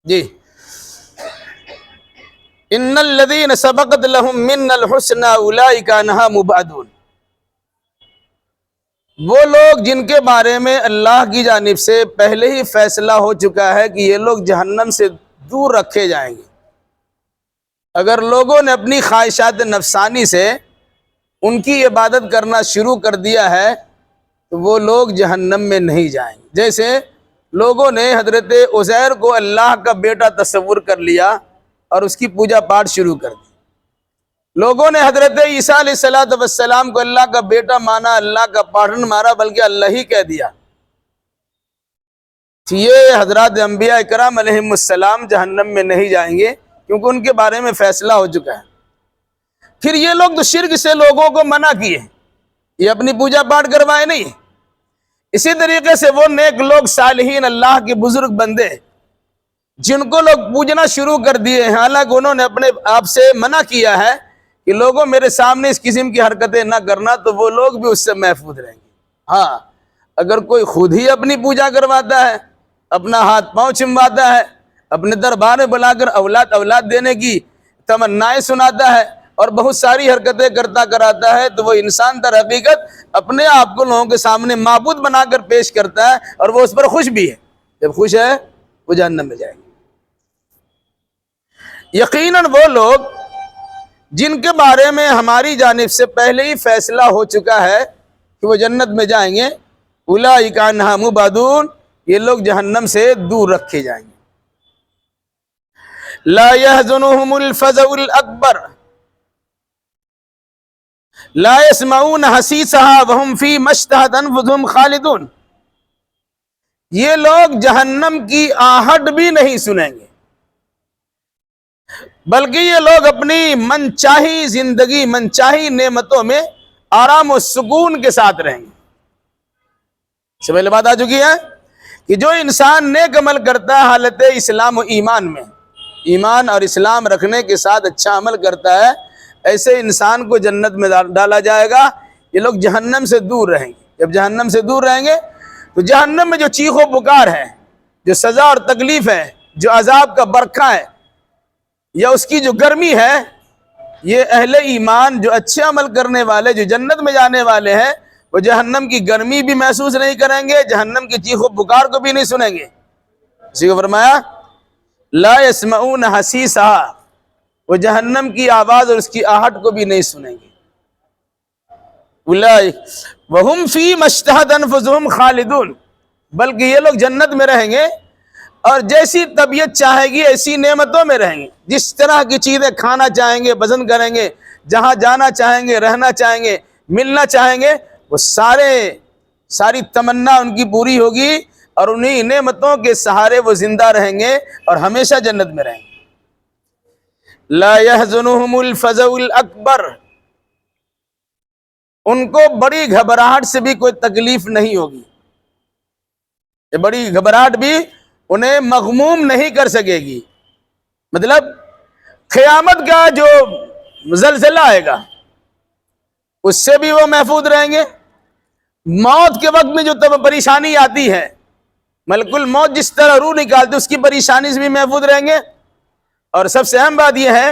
جی، ان الذین سبقت لهم من الحسنى اولئک عنہا مبعدون، وہ لوگ جن کے بارے میں اللہ کی جانب سے پہلے ہی فیصلہ ہو چکا ہے کہ یہ لوگ جہنم سے دور رکھے جائیں گے۔ اگر لوگوں نے اپنی خواہشات نفسانی سے ان کی عبادت کرنا شروع کر دیا ہے تو وہ لوگ جہنم میں نہیں جائیں گے۔ جیسے لوگوں نے حضرت عزیر کو اللہ کا بیٹا تصور کر لیا اور اس کی پوجا پاٹ شروع کر دی۔ لوگوں نے حضرت عیسیٰ علیہ السلام کو اللہ کا بیٹا مانا، اللہ کا پاٹن مارا، بلکہ اللہ ہی کہہ دیا۔ یہ حضرات انبیاء اکرام علیہم السلام جہنم میں نہیں جائیں گے کیونکہ ان کے بارے میں فیصلہ ہو چکا ہے۔ پھر یہ لوگ تو شرک سے لوگوں کو منع کیے، یہ اپنی پوجا پاٹ کروائے نہیں۔ اسی طریقے سے وہ نیک لوگ، صالحین، اللہ کے بزرگ بندے جن کو لوگ پوجنا شروع کر دیے ہیں، حالانکہ انہوں نے اپنے آپ سے منع کیا ہے کہ لوگوں میرے سامنے اس قسم کی حرکتیں نہ کرنا، تو وہ لوگ بھی اس سے محفوظ رہیں گے۔ ہاں، اگر کوئی خود ہی اپنی پوجا کرواتا ہے، اپنا ہاتھ پاؤں چمواتا ہے، اپنے دربار میں بلا کر اولاد دینے کی تمنائیں سناتا ہے اور بہت ساری حرکتیں کرتا کراتا ہے، تو وہ انسان در حقیقت اپنے آپ کو لوگوں کے سامنے معبود بنا کر پیش کرتا ہے اور وہ اس پر خوش بھی ہے۔ جب خوش ہے وہ جہنم میں جائیں گے۔ یقیناً وہ لوگ جن کے بارے میں ہماری جانب سے پہلے ہی فیصلہ ہو چکا ہے کہ وہ جنت میں جائیں گے، اولئک عنہا مبعدون، یہ لوگ جہنم سے دور رکھے جائیں گے۔ لا يحزنهم الفزع الاکبر لا يسمعون حسیسها وهم فیما اشتہت انفسهم خالدون، یہ لوگ جہنم کی آہٹ بھی نہیں سنیں گے، بلکہ یہ لوگ اپنی من چاہی زندگی، من چاہی نعمتوں میں آرام و سکون کے ساتھ رہیں گے۔ اس سے پہلے بات آ چکی ہے کہ جو انسان نیک عمل کرتا ہے حالت اسلام و ایمان میں، ایمان اور اسلام رکھنے کے ساتھ اچھا عمل کرتا ہے، ایسے انسان کو جنت میں ڈالا جائے گا۔ یہ لوگ جہنم سے دور رہیں گے۔ جب جہنم سے دور رہیں گے تو جہنم میں جو چیخ و پکار ہے، جو سزا اور تکلیف ہے، جو عذاب کا برقع ہے یا اس کی جو گرمی ہے، یہ اہل ایمان جو اچھے عمل کرنے والے، جو جنت میں جانے والے ہیں، وہ جہنم کی گرمی بھی محسوس نہیں کریں گے، جہنم کی چیخ و پکار کو بھی نہیں سنیں گے۔ اسی کو فرمایا لا يسمعون حسیسها، وہ جہنم کی آواز اور اس کی آہٹ کو بھی نہیں سنیں گے۔ اولئک وهم فیما اشتہت انفسهم خالدون، بلکہ یہ لوگ جنت میں رہیں گے اور جیسی طبیعت چاہے گی ایسی نعمتوں میں رہیں گے، جس طرح کی چیزیں کھانا چاہیں گے، پسند کریں گے، جہاں جانا چاہیں گے، رہنا چاہیں گے، ملنا چاہیں گے، وہ ساری تمنا ان کی پوری ہوگی اور انہی نعمتوں کے سہارے وہ زندہ رہیں گے اور ہمیشہ جنت میں رہیں گے۔ لا يحزنهم الفزع الاکبر، ان کو بڑی گھبراہٹ سے بھی کوئی تکلیف نہیں ہوگی، یہ بڑی گھبراہٹ بھی انہیں مغموم نہیں کر سکے گی۔ مطلب قیامت کا جو زلزلہ آئے گا اس سے بھی وہ محفوظ رہیں گے۔ موت کے وقت میں جو پریشانی آتی ہے، ملک الموت جس طرح روح نکالتے اس کی پریشانی سے بھی محفوظ رہیں گے۔ اور سب سے اہم بات یہ ہے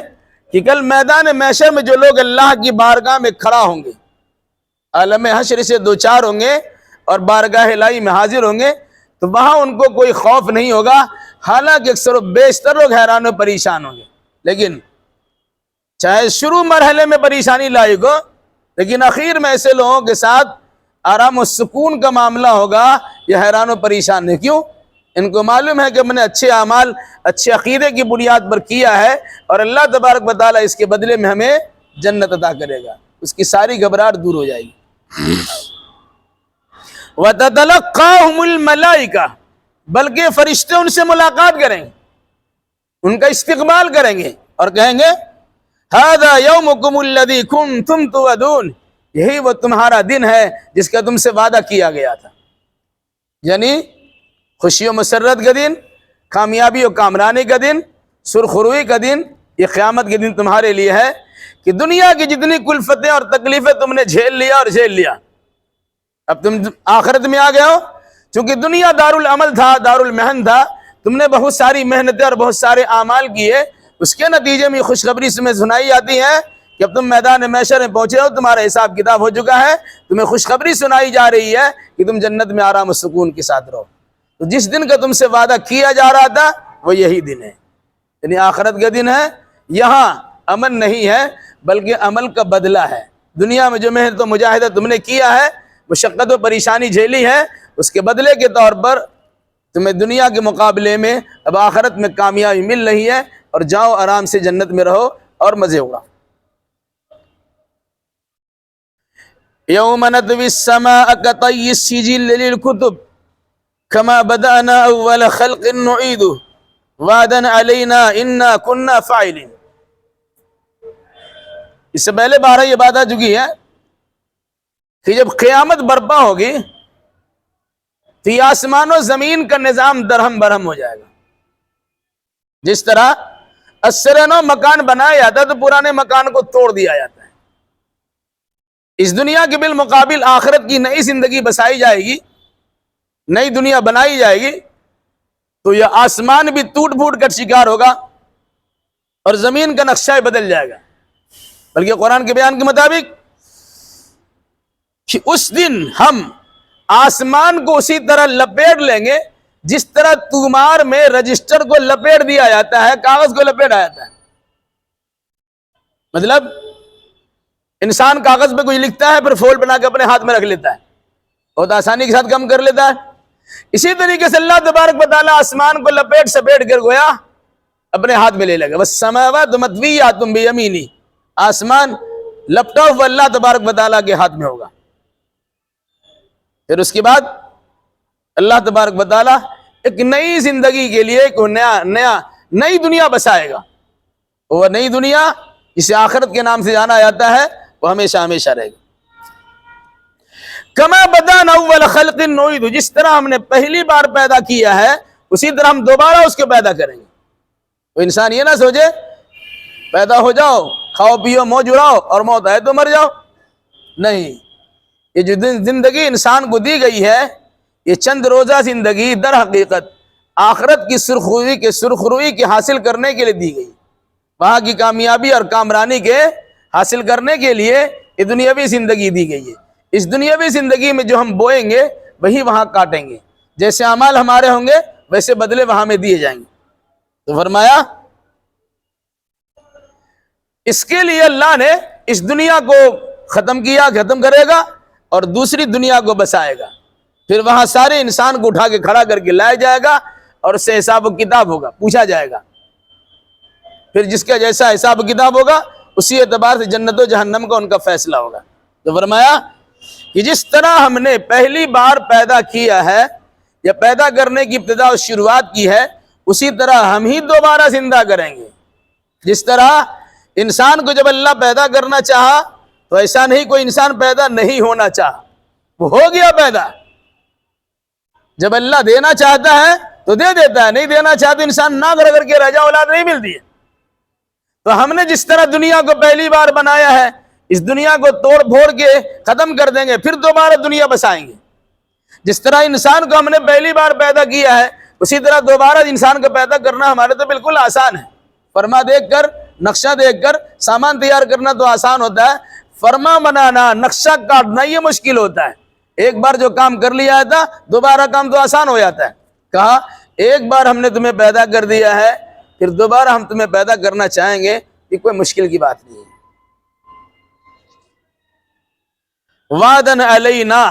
کہ کل میدان محشر میں جو لوگ اللہ کی بارگاہ میں کھڑا ہوں گے، عالم حشر سے دوچار ہوں گے اور بارگاہ الہی میں حاضر ہوں گے، تو وہاں ان کو کوئی خوف نہیں ہوگا، حالانکہ اکثر و بیشتر لوگ حیران و پریشان ہوں گے۔ لیکن چاہے شروع مرحلے میں پریشانی لاحق ہو، لیکن اخیر میں ایسے لوگوں کے ساتھ آرام و سکون کا معاملہ ہوگا، یہ حیران و پریشان نہیں۔ کیوں؟ ان کو معلوم ہے کہ ہم نے اچھے اعمال، اچھے عقیدے کی بنیاد پر کیا ہے اور اللہ تبارک و تعالیٰ اس کے بدلے میں ہمیں جنت عطا کرے گا، اس کی ساری گھبراہٹ دور ہو جائے گی۔ وَتَتَلَقَّاهُمُ الْمَلَائِكَةُ، بلکہ فرشتے ان سے ملاقات کریں گے، ان کا استقبال کریں گے اور کہیں گے هَذَا يَوْمُكُمُ الَّذِي كُنْتُمْ تُوعَدُونَ، یہی وہ تمہارا دن ہے جس کا تم سے وعدہ کیا گیا تھا۔ یعنی خوشی و مسرت کا دن، کامیابی و کامرانی کا دن، سرخروئی کا دن، یہ قیامت کے دن تمہارے لیے ہے کہ دنیا کی جتنی کلفتیں اور تکلیفیں تم نے جھیل لیا، اب تم آخرت میں آ گئے ہو۔ چونکہ دنیا دار العمل تھا، دار المحن تھا، تم نے بہت ساری محنتیں اور بہت سارے اعمال کیے، اس کے نتیجے میں خوشخبری تمہیں سنائی جاتی ہے کہ اب تم میدان محشر میں پہنچے ہو، تمہارا حساب کتاب ہو چکا ہے، تمہیں خوشخبری سنائی جا رہی ہے کہ تم جنت میں آرام و سکون کے ساتھ رہو۔ تو جس دن کا تم سے وعدہ کیا جا رہا تھا وہ یہی دن ہے، یعنی آخرت کا دن ہے۔ یہاں امن نہیں ہے بلکہ عمل کا بدلہ ہے۔ دنیا میں جو محنت و مجاہدہ تم نے کیا ہے، مشقت و پریشانی جھیلی ہے، اس کے بدلے کے طور پر تمہیں دنیا کے مقابلے میں اب آخرت میں کامیابی مل رہی ہے، اور جاؤ آرام سے جنت میں رہو اور مزے ہوگا۔ یوم نطوی السماء کطی السجل للکتب کما بدأنا اول خلق نعیدہ وعدا علینا انا کنا فاعلین۔ اس سے پہلے بارہ یہ بات آ چکی ہے کہ جب قیامت برپا ہوگی تو یہ آسمان و زمین کا نظام درہم برہم ہو جائے گا۔ جس طرح اثر نو مکان بنایا جاتا ہے تو پرانے مکان کو توڑ دیا جاتا ہے، اس دنیا کے بالمقابل آخرت کی نئی زندگی بسائی جائے گی، نئی دنیا بنائی جائے گی، تو یہ آسمان بھی ٹوٹ پھوٹ کر شکار ہوگا اور زمین کا نقشہ بدل جائے گا۔ بلکہ قرآن کے بیان کے مطابق کہ اس دن ہم آسمان کو اسی طرح لپیٹ لیں گے جس طرح تومار میں رجسٹر کو لپیٹ دیا جاتا ہے، کاغذ کو لپیٹا جاتا ہے۔ مطلب انسان کاغذ پہ کچھ لکھتا ہے پھر فول بنا کے اپنے ہاتھ میں رکھ لیتا ہے، بہت آسانی کے ساتھ کام کر لیتا ہے۔ اسی طریقے سے اللہ تبارک و تعالیٰ آسمان کو لپیٹ سپیٹ کر گویا اپنے ہاتھ میں لے لے گا۔ والسماوات مطویات بیمینہ، آسمان لپٹا ہوا اللہ تبارک و تعالیٰ کے ہاتھ میں ہوگا۔ پھر اس کے بعد اللہ تبارک و تعالیٰ ایک نئی زندگی کے لیے ایک نئی دنیا بسائے گا۔ وہ نئی دنیا جسے آخرت کے نام سے جانا جاتا ہے وہ ہمیشہ ہمیشہ رہے گا۔ کما بدأنا اول خلق نعیدہ، جس طرح ہم نے پہلی بار پیدا کیا ہے اسی طرح ہم دوبارہ اس کو پیدا کریں گے۔ تو انسان یہ نہ سوچے پیدا ہو جاؤ، کھاؤ پیو موج اڑاؤ اور موت آئے تو مر جاؤ، نہیں، یہ جو زندگی انسان کو دی گئی ہے یہ چند روزہ زندگی در حقیقت آخرت کی سرخروئی کے حاصل کرنے کے لیے دی گئی، وہاں کی کامیابی اور کامرانی کے حاصل کرنے کے لیے یہ دنیاوی زندگی دی گئی ہے۔ اس دنیاوی زندگی میں جو ہم بوئیں گے وہی وہاں کاٹیں گے، جیسے اعمال ہمارے ہوں گے ویسے بدلے وہاں میں دیے جائیں گے۔ تو فرمایا اس کے لیے اللہ نے اس دنیا کو ختم کرے گا اور دوسری دنیا کو بسائے گا، پھر وہاں سارے انسان کو اٹھا کے کھڑا کر کے لایا جائے گا اور اس سے حساب و کتاب ہوگا، پوچھا جائے گا۔ پھر جس کا جیسا حساب و کتاب ہوگا اسی اعتبار سے جنت و جہنم کا ان کا فیصلہ ہوگا۔ تو فرمایا کہ جس طرح ہم نے پہلی بار پیدا کیا ہے یا پیدا کرنے کی ابتدا اور شروعات کی ہے اسی طرح ہم ہی دوبارہ زندہ کریں گے۔ جس طرح انسان کو جب اللہ پیدا کرنا چاہا تو ایسا نہیں کوئی انسان پیدا نہیں ہونا چاہا، وہ ہو گیا پیدا۔ جب اللہ دینا چاہتا ہے تو دے دیتا ہے، نہیں دینا چاہتا انسان ناک رگڑ کے رہ جائے، اولاد نہیں ملتی ہے۔ تو ہم نے جس طرح دنیا کو پہلی بار بنایا ہے اس دنیا کو توڑ پھوڑ کے ختم کر دیں گے، پھر دوبارہ دنیا بسائیں گے۔ جس طرح انسان کو ہم نے پہلی بار پیدا کیا ہے اسی طرح دوبارہ انسان کو پیدا کرنا ہمارے تو بالکل آسان ہے۔ فرما دیکھ کر، نقشہ دیکھ کر سامان تیار کرنا تو آسان ہوتا ہے، فرما بنانا، نقشہ کاٹنا یہ مشکل ہوتا ہے۔ ایک بار جو کام کر لیا تھا دوبارہ کام تو آسان ہو جاتا ہے۔ کہا ایک بار ہم نے تمہیں پیدا کر دیا ہے پھر دوبارہ ہم تمہیں پیدا کرنا چاہیں گے، یہ کوئی مشکل کی بات نہیں ہے۔ وعدن علینا،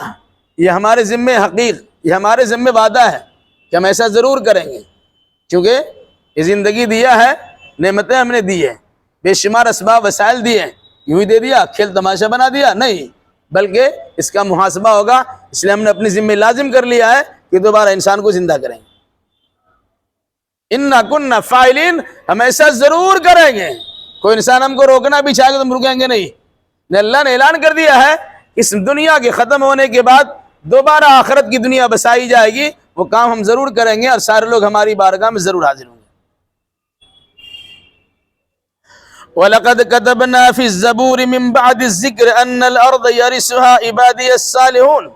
یہ ہمارے ذمہ حقیق، یہ ہمارے ذمہ وعدہ ہے کہ ہم ایسا ضرور کریں گے، کیونکہ یہ زندگی دیا ہے، نعمتیں ہم نے دی ہیں، بے شمار اسباب وسائل دیے ہیں، یوں ہی دے دیا کھیل تماشا بنا دیا نہیں، بلکہ اس کا محاسبہ ہوگا۔ اس لیے ہم نے اپنی ذمہ لازم کر لیا ہے کہ دوبارہ انسان کو زندہ کریں گے۔ انا کننا فاعلین، ہم ایسا ضرور کریں گے۔ کوئی انسان ہم کو روکنا بھی چاہے تو ہم رکیں گے نہیں۔ اللہ نے اعلان کر دیا ہے اس دنیا کے ختم ہونے کے بعد دوبارہ آخرت کی دنیا بسائی جائے گی، وہ کام ہم ضرور کریں گے اور سارے لوگ ہماری بارگاہ میں ضرور حاضر ہوں گے۔ وَلَقَدْ كَتَبْنَا فِي الزَّبُورِ مِن بَعْدِ الذِّكْرِ أَنَّ الْأَرْضَ يَرِثُهَا عِبَادِيَ الصَّالِحُونَ،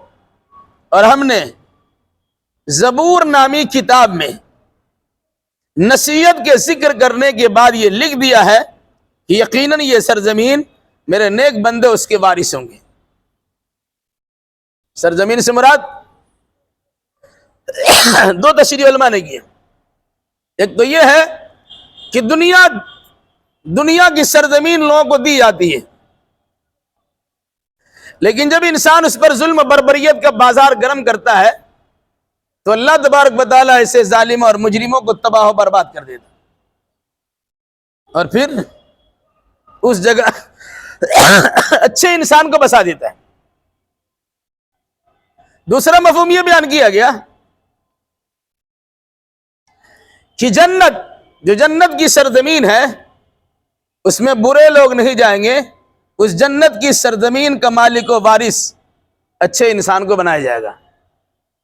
اور ہم نے زبور نامی کتاب میں نصیحت کے ذکر کرنے کے بعد یہ لکھ دیا ہے کہ یقیناً یہ سرزمین میرے نیک بندے اس کے وارث ہوں گے۔ سرزمین سے مراد دو تشریح علماء نے کی، ایک تو یہ ہے کہ دنیا کی سرزمین لوگوں کو دی جاتی ہے، لیکن جب انسان اس پر ظلم و بربریت کا بازار گرم کرتا ہے تو اللہ تبارک و تعالیٰ ایسے ظالموں اور مجرموں کو تباہ و برباد کر دیتا اور پھر اس جگہ اچھے انسان کو بسا دیتا ہے۔ دوسرا مفہوم یہ بیان کیا گیا کہ جنت کی سرزمین ہے اس میں برے لوگ نہیں جائیں گے، اس جنت کی سرزمین کا مالک و وارث اچھے انسان کو بنایا جائے گا۔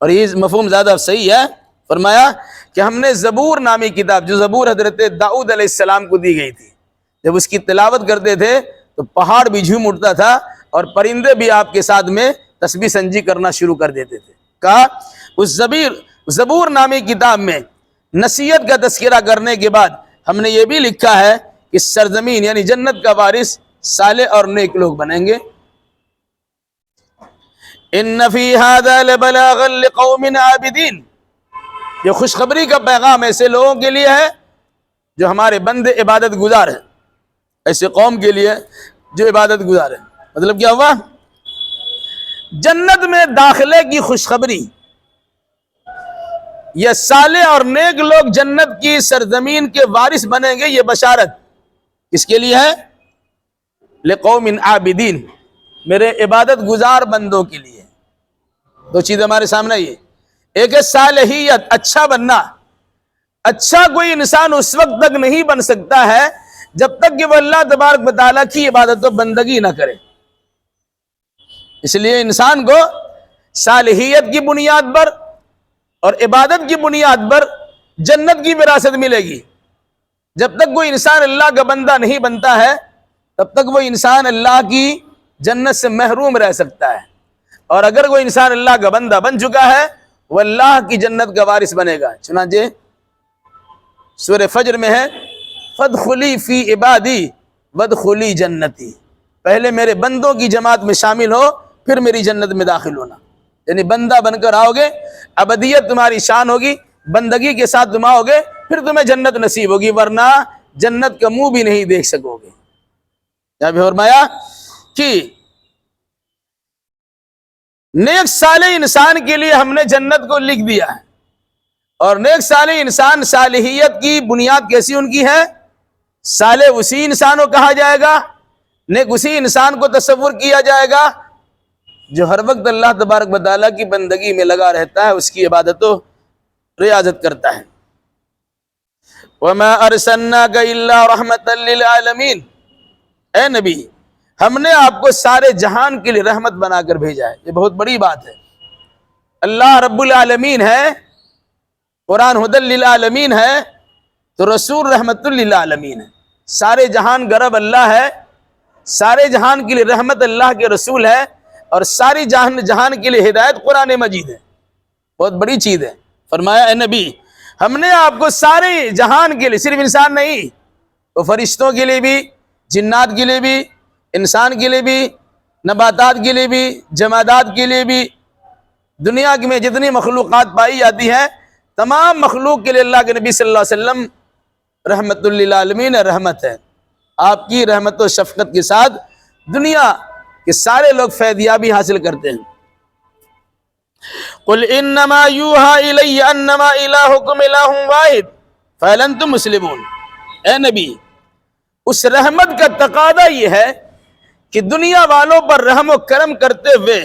اور یہ مفہوم زیادہ صحیح ہے۔ فرمایا کہ ہم نے زبور نامی کتاب، جو زبور حضرت داؤد علیہ السلام کو دی گئی تھی، جب اس کی تلاوت کرتے تھے تو پہاڑ بھی جھوم اٹھتا تھا اور پرندے بھی آپ کے ساتھ میں تسبیح سنجی کرنا شروع کر دیتے تھے۔ کہا اس زبور نامی کتاب میں نصیحت کا تذکرہ کرنے کے بعد ہم نے یہ بھی لکھا ہے کہ سرزمین یعنی جنت کا وارث صالح اور نیک لوگ بنیں گے۔ ان فی ھذا لبلاغا لقوم عابدین، یہ خوشخبری کا پیغام ایسے لوگوں کے لیے ہے جو ہمارے بندے عبادت گزار ہیں، ایسے قوم کے لیے جو عبادت گزار ہیں۔ مطلب کیا ہوا؟ جنت میں داخلے کی خوشخبری، یہ صالح اور نیک لوگ جنت کی سرزمین کے وارث بنیں گے، یہ بشارت کس کے لیے ہے؟ لقوم عابدین، میرے عبادت گزار بندوں کے لیے۔ دو چیز ہمارے سامنے یہ، ایک ہے صالحیت، اچھا بننا۔ اچھا کوئی انسان اس وقت تک نہیں بن سکتا ہے جب تک کہ وہ اللہ تبارک و تعالیٰ کی عبادت و بندگی نہ کرے۔ اس لیے انسان کو صالحیت کی بنیاد پر اور عبادت کی بنیاد پر جنت کی وراثت ملے گی۔ جب تک کوئی انسان اللہ کا بندہ نہیں بنتا ہے تب تک وہ انسان اللہ کی جنت سے محروم رہ سکتا ہے، اور اگر کوئی انسان اللہ کا بندہ بن چکا ہے وہ اللہ کی جنت کا وارث بنے گا۔ چنانچہ سورہ فجر میں ہے فادخلی فی عبادی وادخلی جنتی، پہلے میرے بندوں کی جماعت میں شامل ہو پھر میری جنت میں داخل ہونا۔ یعنی بندہ بن کر آؤ گے، ابدیت تمہاری شان ہوگی، بندگی کے ساتھ تم آؤ گے، پھر تمہیں جنت نصیب ہوگی، ورنہ جنت کا منہ بھی نہیں دیکھ سکو گے۔ یہاں بھی فرمایا کہ نیک صالح انسان کے لیے ہم نے جنت کو لکھ دیا ہے، اور نیک صالح انسان صالحیت کی بنیاد کیسی ان کی ہے؟ صالح اسی انسان کو کہا جائے گا، نیک اسی انسان کو تصور کیا جائے گا جو ہر وقت اللہ تبارک و تعالیٰ کی بندگی میں لگا رہتا ہے، اس کی عبادت و ریاضت کرتا ہے۔ وَمَا أَرْسَلْنَاكَ إِلَّا رَحْمَةً لِّلْعَالَمِينَ، اے نبی ہم نے آپ کو سارے جہان کے لیے رحمت بنا کر بھیجا ہے۔ یہ بہت بڑی بات ہے۔ اللہ رب العالمین ہے، قرآن ھدی للعالمین ہے، تو رسول رحمت للعالمین ہے۔ سارے جہان گرب اللہ ہے، سارے جہان کے لیے رحمت اللہ کے رسول ہے، اور ساری جہان کے لیے ہدایت قرآن مجید ہے۔ بہت بڑی چیز ہے۔ فرمایا اے نبی ہم نے آپ کو سارے جہان کے لیے، صرف انسان نہیں، تو فرشتوں کے لیے بھی، جنات کے لیے بھی، انسان کے لیے بھی، نباتات کے لیے بھی، جمادات کے لیے بھی، دنیا میں جتنی مخلوقات پائی جاتی ہیں تمام مخلوق کے لیے اللہ کے نبی صلی اللہ علیہ وسلم رحمت للعالمین رحمت ہے۔ آپ کی رحمت و شفقت کے ساتھ دنیا کے سارے لوگ فیضیابی حاصل کرتے ہیں۔ قل انما یوحی الی انما الہکم الہ واحد فہل انتم مسلمون، اے نبی اس رحمت کا تقاضا یہ ہے کہ دنیا والوں پر رحم و کرم کرتے ہوئے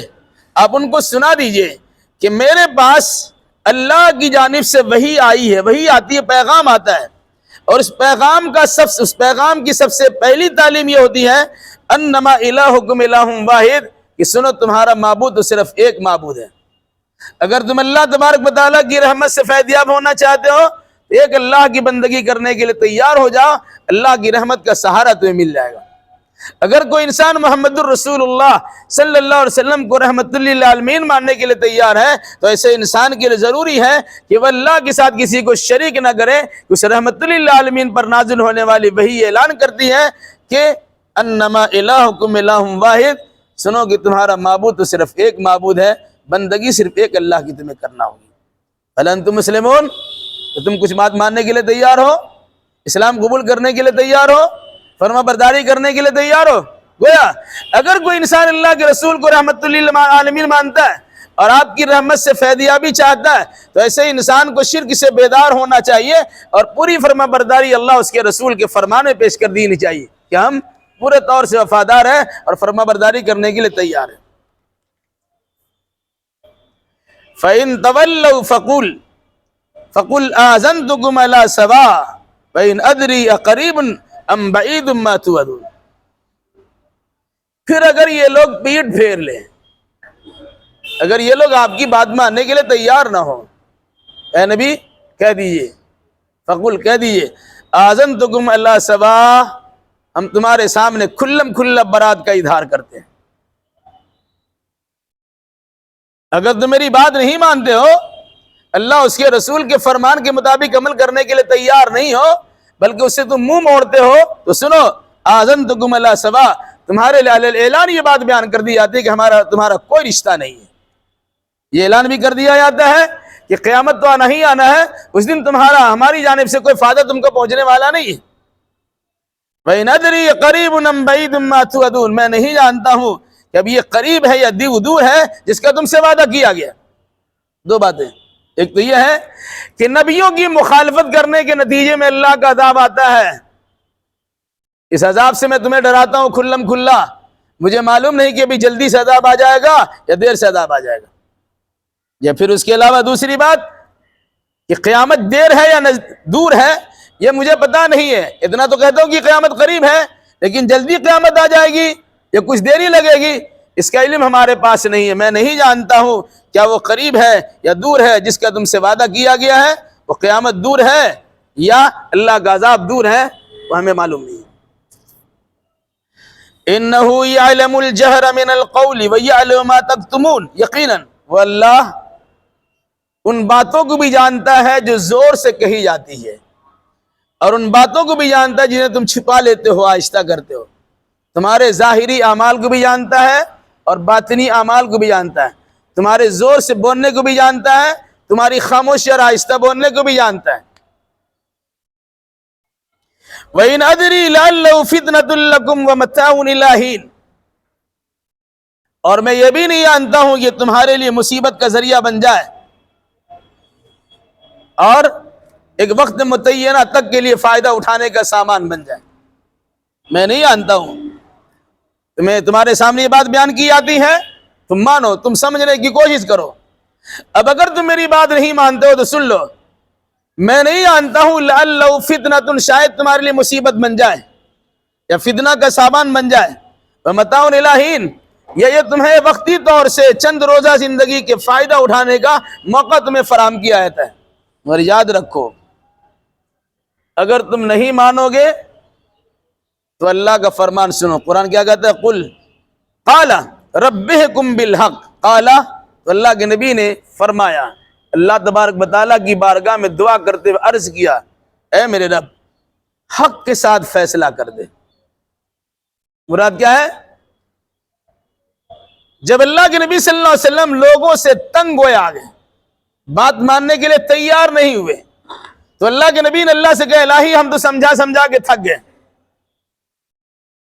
آپ ان کو سنا دیجئے کہ میرے پاس اللہ کی جانب سے وحی آئی ہے، وحی آتی ہے، پیغام آتا ہے، اور اس پیغام کی سب سے پہلی تعلیم یہ ہوتی ہے انما الہکم الہ واحد، کہ سنو تمہارا معبود تو صرف ایک معبود ہے۔ اگر تم اللہ تبارک و تعالیٰ کی رحمت سے فیضیاب ہونا چاہتے ہو تو ایک اللہ کی بندگی کرنے کے لیے تیار ہو جاؤ، اللہ کی رحمت کا سہارا تمہیں مل جائے گا۔ اگر کوئی انسان محمد الرسول اللہ صلی اللہ علیہ وسلم کو رحمت للعالمین ماننے کے لیے تیار ہے تو ایسے انسان کے لیے ضروری ہے کہ وہ اللہ کے ساتھ کسی کو شریک نہ کرے. اس رحمت للعالمین پر نازل ہونے والی وحی اعلان کرتی ہے کہ انما الہکم الہ واحد، سنو کہ تمہارا معبود تو صرف ایک معبود ہے، بندگی صرف ایک اللہ کی تمہیں کرنا ہوگی. هل انتم مسلمون؟ تو تم کچھ بات ماننے کے لیے تیار ہو، اسلام قبول کرنے کے لیے تیار ہو، فرما برداری کرنے کے لیے تیار ہو؟ گویا اگر کوئی انسان اللہ کے رسول کو رحمت للعالمین مانتا ہے اور آپ کی رحمت سے فیضیابی چاہتا ہے تو ایسے انسان کو شرک سے بیدار ہونا چاہیے اور پوری فرما برداری اللہ اس کے رسول کے فرمان میں پیش کر دینی چاہیے کہ ہم پورے طور سے وفادار ہیں اور فرما برداری کرنے کے لیے تیار ہیں. فَإِن تَوَلَّوْا فَقُلْ آذَنْتُكُمْ عَلَىٰ سَوَاءٍ وَإِنْ أَدْرِي أَقَرِيبٌ أَمْ بَعِيدٌ مَا تُوعَدُونَ. پھر اگر یہ لوگ پیٹ پھیر لیں، اگر یہ لوگ آپ کی بات ماننے کے لیے تیار نہ ہو، اے نبی کہہ دیجئے، فقل کہہ دیجئے آذنتکم علی سواء، ہم تمہارے سامنے کھلم کھلا برات کا اظہار کرتے ہیں. اگر تم میری بات نہیں مانتے ہو، اللہ اس کے رسول کے فرمان کے مطابق عمل کرنے کے لیے تیار نہیں ہو بلکہ اس سے تم منہ موڑتے ہو، تو سنو آذنتکم علی سواء، تمہارے لیے اعلان یہ بات بیان کر دی جاتی ہے کہ تمہارا کوئی رشتہ نہیں ہے. یہ اعلان بھی کر دیا جاتا ہے کہ قیامت تو نہیں آنا ہے، اس دن ہماری جانب سے کوئی فائدہ تم کو پہنچنے والا نہیں ہے. وَإِنْ أَدْرِي قَرِيبٌ أَمْ بَعِيدٌ مَا تُوعَدُونَ، میں نہیں جانتا ہوں کہ اب یہ قریب ہے یا دور ہے جس کا تم سے وعدہ کیا گیا. دو باتیں، ایک تو یہ ہے کہ نبیوں کی مخالفت کرنے کے نتیجے میں اللہ کا عذاب آتا ہے. اس عذاب سے میں تمہیں ڈراتا ہوں کھلم کھلا. مجھے معلوم نہیں کہ ابھی جلدی سے عذاب آ جائے گا یا دیر سے عذاب آ جائے گا. یا پھر اس کے علاوہ دوسری بات کہ قیامت دیر ہے یا دور ہے یہ مجھے پتا نہیں ہے. اتنا تو کہتا ہوں کہ قیامت قریب ہے، لیکن جلدی قیامت آ جائے گی یا کچھ دیری لگے گی اس کا علم ہمارے پاس نہیں ہے. میں نہیں جانتا ہوں کیا وہ قریب ہے یا دور ہے جس کا تم سے وعدہ کیا گیا ہے. وہ قیامت دور ہے یا اللہ کا عذاب دور ہے وہ ہمیں معلوم نہیں. اِنَّهُ يَعْلَمُ الْجَهْرَ مِنَ الْقَوْلِ وَيَعْلَمُ مَا تَكْتُمُونَ، یقیناً وہ اللہ ان باتوں کو بھی جانتا ہے جو زور سے کہی جاتی ہے اور ان باتوں کو بھی جانتا ہے جنہیں تم چھپا لیتے ہو، آہستہ کرتے ہو. تمہارے ظاہری اعمال کو بھی جانتا ہے اور باطنی اعمال کو بھی جانتا ہے. تمہارے زور سے بولنے کو بھی جانتا ہے، تمہاری خاموشی اور آہستہ بولنے کو بھی جانتا ہے. وَإِنْ أَدْرِي لَعَلَّهُ فِتْنَةٌ لَكُمْ وَمَتَاعٌ إِلَىٰ حِينٍ، اور میں یہ بھی نہیں جانتا ہوں کہ تمہارے لیے مصیبت کا ذریعہ بن جائے اور ایک وقت متعینہ تک کے لیے فائدہ اٹھانے کا سامان بن جائے. میں نہیں جانتا ہوں. تمہارے سامنے یہ بات بیان کی جاتی ہے، تم مانو، تم سمجھنے کی کوشش کرو. اب اگر تم میری بات نہیں مانتے ہو تو سن لو، میں نہیں جانتا ہوں لعلہ فتنۃ، شاید تمہارے لیے مصیبت بن جائے یا فتنہ کا سامان بن جائے. ومتاع الی حین، یہ تمہیں وقتی طور سے چند روزہ زندگی کے فائدہ اٹھانے کا موقع تمہیں فراہم کیا جاتا ہے. اور یاد رکھو اگر تم نہیں مانو گے تو اللہ کا فرمان سنو. قرآن کیا کہتا ہے؟ قل قال ربکم بالحق، قال، تو اللہ کے نبی نے فرمایا، اللہ تبارک و تعالیٰ کی بارگاہ میں دعا کرتے ہوئے عرض کیا، اے میرے رب حق کے ساتھ فیصلہ کر دے. مراد کیا ہے؟ جب اللہ کے نبی صلی اللہ علیہ وسلم لوگوں سے تنگ ہوئے آ گئے، بات ماننے کے لیے تیار نہیں ہوئے، تو اللہ کے نبی نے اللہ سے کہا الہی ہم تو سمجھا کے تھک گئے،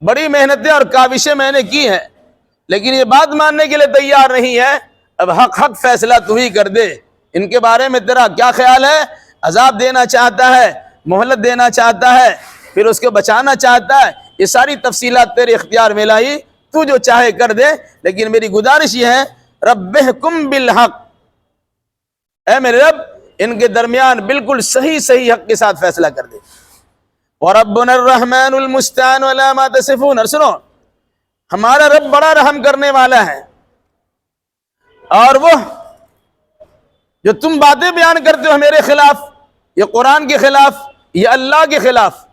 بڑی محنتیں اور کاوشیں میں نے کی ہیں لیکن یہ بات ماننے کے لیے تیار نہیں ہے. اب حق فیصلہ تو ہی کر دے. ان کے بارے میں تیرا کیا خیال ہے؟ عذاب دینا چاہتا ہے، مہلت دینا چاہتا ہے، پھر اس کو بچانا چاہتا ہے؟ یہ ساری تفصیلات تیرے اختیار میں لائی، تو جو چاہے کر دے، لیکن میری گزارش یہ ہے ربکم بالحق، اے میرے رب ان کے درمیان بالکل صحیح حق کے ساتھ فیصلہ کر دے. وَرَبُّنَا الرَّحْمَنُ الْمُسْتَعَانُ عَلَىٰ مَا تَصِفُونَ، اور سنو ہمارا رب بڑا رحم کرنے والا ہے اور وہ جو تم باتیں بیان کرتے ہو میرے خلاف، یہ قرآن کے خلاف، یہ اللہ کے خلاف،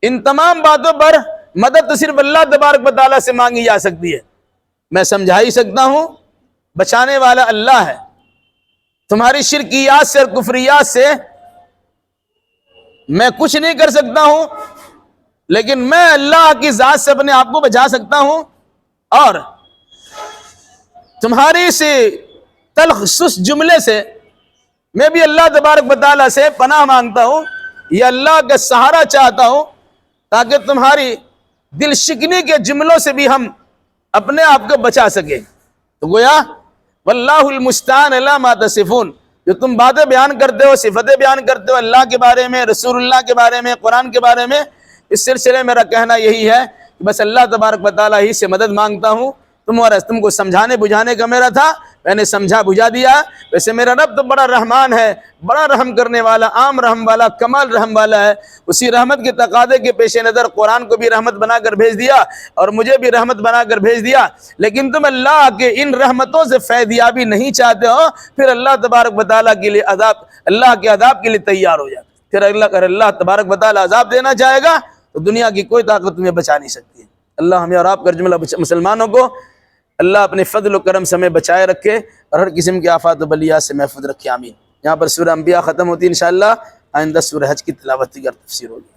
ان تمام باتوں پر مدد تو صرف اللہ تبارک و تعالیٰ سے مانگی جا سکتی ہے. میں سمجھا ہی سکتا ہوں، بچانے والا اللہ ہے. تمہاری شرکیات سے اور کفریات سے میں کچھ نہیں کر سکتا ہوں، لیکن میں اللہ کی ذات سے اپنے آپ کو بچا سکتا ہوں. اور تمہاری اس تلخ سست جملے سے میں بھی اللہ تبارک و تعالیٰ سے پناہ مانگتا ہوں، یا اللہ کا سہارا چاہتا ہوں، تاکہ تمہاری دل شکنی کے جملوں سے بھی ہم اپنے آپ کو بچا سکیں. تو گویا واللہ المستعان علی ما تصفون، جو تم باتیں بیان کرتے ہو، صفتیں بیان کرتے ہو اللہ کے بارے میں، رسول اللہ کے بارے میں، قرآن کے بارے میں، اس سلسلے میرا کہنا یہی ہے کہ بس اللہ تبارک و تعالیٰ ہی سے مدد مانگتا ہوں. تم کو سمجھانے بجھانے کا میرا تھا، میں نے سمجھا بجھا دیا. ویسے میرا رب تو بڑا رحمان ہے، بڑا رحم کرنے والا، عام رحم والا، کمال رحم والا ہے. اسی رحمت کے تقاضے کے پیش نظر قرآن کو بھی رحمت بنا کر بھیج دیا اور مجھے بھی رحمت بنا کر بھیج دیا. لیکن تم اللہ کے ان رحمتوں سے فیض یابی نہیں چاہتے ہو، پھر اللہ تبارک و تعالیٰ کے لیے اللہ کے عذاب کے لیے تیار ہو جاتے. پھر اگر اللہ تبارک و تعالیٰ عذاب دینا چاہے گا تو دنیا کی کوئی طاقت تمہیں بچا نہیں سکتی ہے. اللہ ہمیں اور آپ کا جملہ مسلمانوں کو اللہ اپنے فضل و کرم سے ہمیں بچائے رکھے اور ہر قسم کی آفات و بلیات سے محفوظ رکھے. آمین. یہاں پر سورہ انبیاء ختم ہوتی ہے. انشاءاللہ آئندہ سورہ حج کی تلاوت اور تفسیر ہوگی.